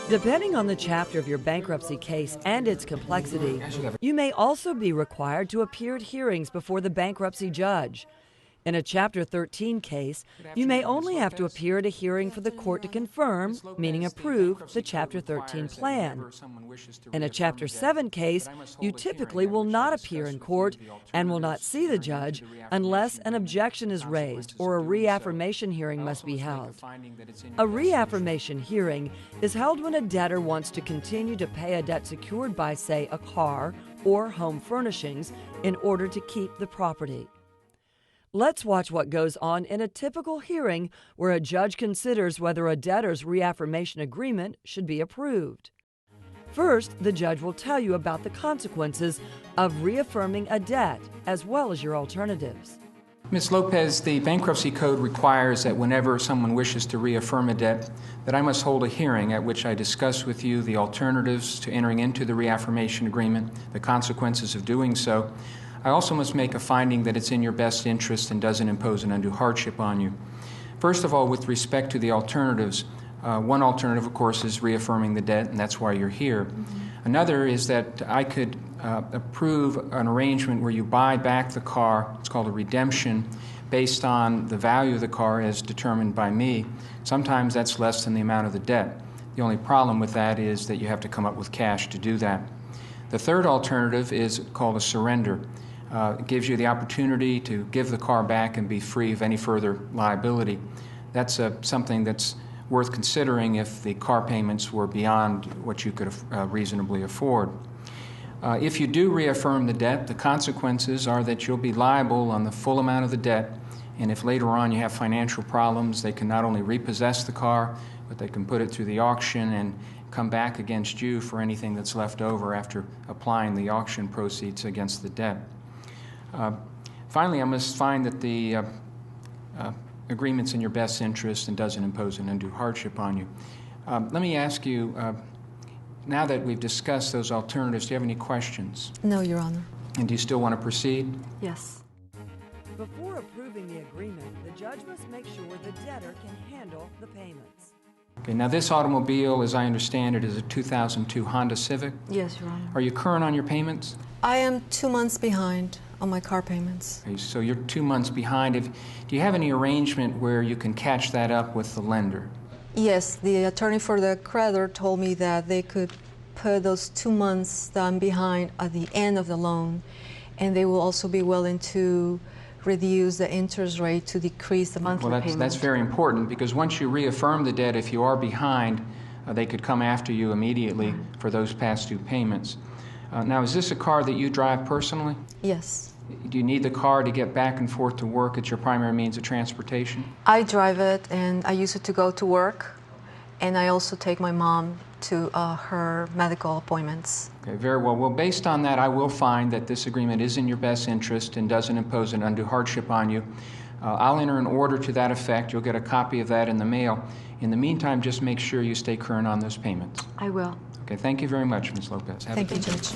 Depending on the chapter of your bankruptcy case and its complexity, you may also be required to appear at hearings before the bankruptcy judge. In a Chapter 13 case, you may only have to appear at a hearing for the court to confirm, meaning approve, the Chapter 13 plan. In a Chapter 7 case, you typically will not appear in court and will not see the judge unless an objection is raised or a reaffirmation hearing must be held. A reaffirmation hearing is held when a debtor wants to continue to pay a debt secured by, say, a car or home furnishings in order to keep the property. Let's watch what goes on in a typical hearing where a judge considers whether a debtor's reaffirmation agreement should be approved. First, the judge will tell you about the consequences of reaffirming a debt, as well as your alternatives. Ms. Lopez, the Bankruptcy Code requires that whenever someone wishes to reaffirm a debt, that I must hold a hearing at which I discuss with you the alternatives to entering into the reaffirmation agreement, the consequences of doing so. I also must make a finding that it's in your best interest and doesn't impose an undue hardship on you. First of all, with respect to the alternatives, one alternative, of course, is reaffirming the debt, and that's why you're here. Another is that I could approve an arrangement where you buy back the car. It's called a redemption, based on the value of the car as determined by me. Sometimes that's less than the amount of the debt. The only problem with that is that you have to come up with cash to do that. The third alternative is called a surrender. It gives you the opportunity to give the car back and be free of any further liability. That's something that's worth considering if the car payments were beyond what you could reasonably afford. If you do reaffirm the debt, the consequences are that you'll be liable on the full amount of the debt, and if later on you have financial problems, they can not only repossess the car, but they can put it through the auction and come back against you for anything that's left over after applying the auction proceeds against the debt. Finally, I must find that the agreement's in your best interest and doesn't impose an undue hardship on you. Let me ask you, now that we've discussed those alternatives, do you have any questions? No, Your Honor. And do you still want to proceed? Yes. Before approving the agreement, the judge must make sure the debtor can handle the payments. Okay, now this automobile, as I understand it, is a 2002 Honda Civic. Yes, Your Honor. Are you current on your payments? I am 2 months behind on my car payments. Okay, so you're 2 months behind. Do you have any arrangement where you can catch that up with the lender? Yes, the attorney for the creditor told me that they could put those 2 months that I'm behind at the end of the loan, and they will also be willing to reduce the interest rate to decrease the monthly payment. That's very important, because once you reaffirm the debt, if you are behind, they could come after you immediately for those past due payments. Now, is this a car that you drive personally? Yes. Do you need the car to get back and forth to work? It's your primary means of transportation? I drive it, and I use it to go to work, and I also take my mom to her medical appointments. Okay, very well. Well, based on that, I will find that this agreement is in your best interest and doesn't impose an undue hardship on you. I'll enter an order to that effect. You'll get a copy of that in the mail. In the meantime, just make sure you stay current on those payments. I will. Okay, thank you very much, Ms. Lopez. Thank you, Judge.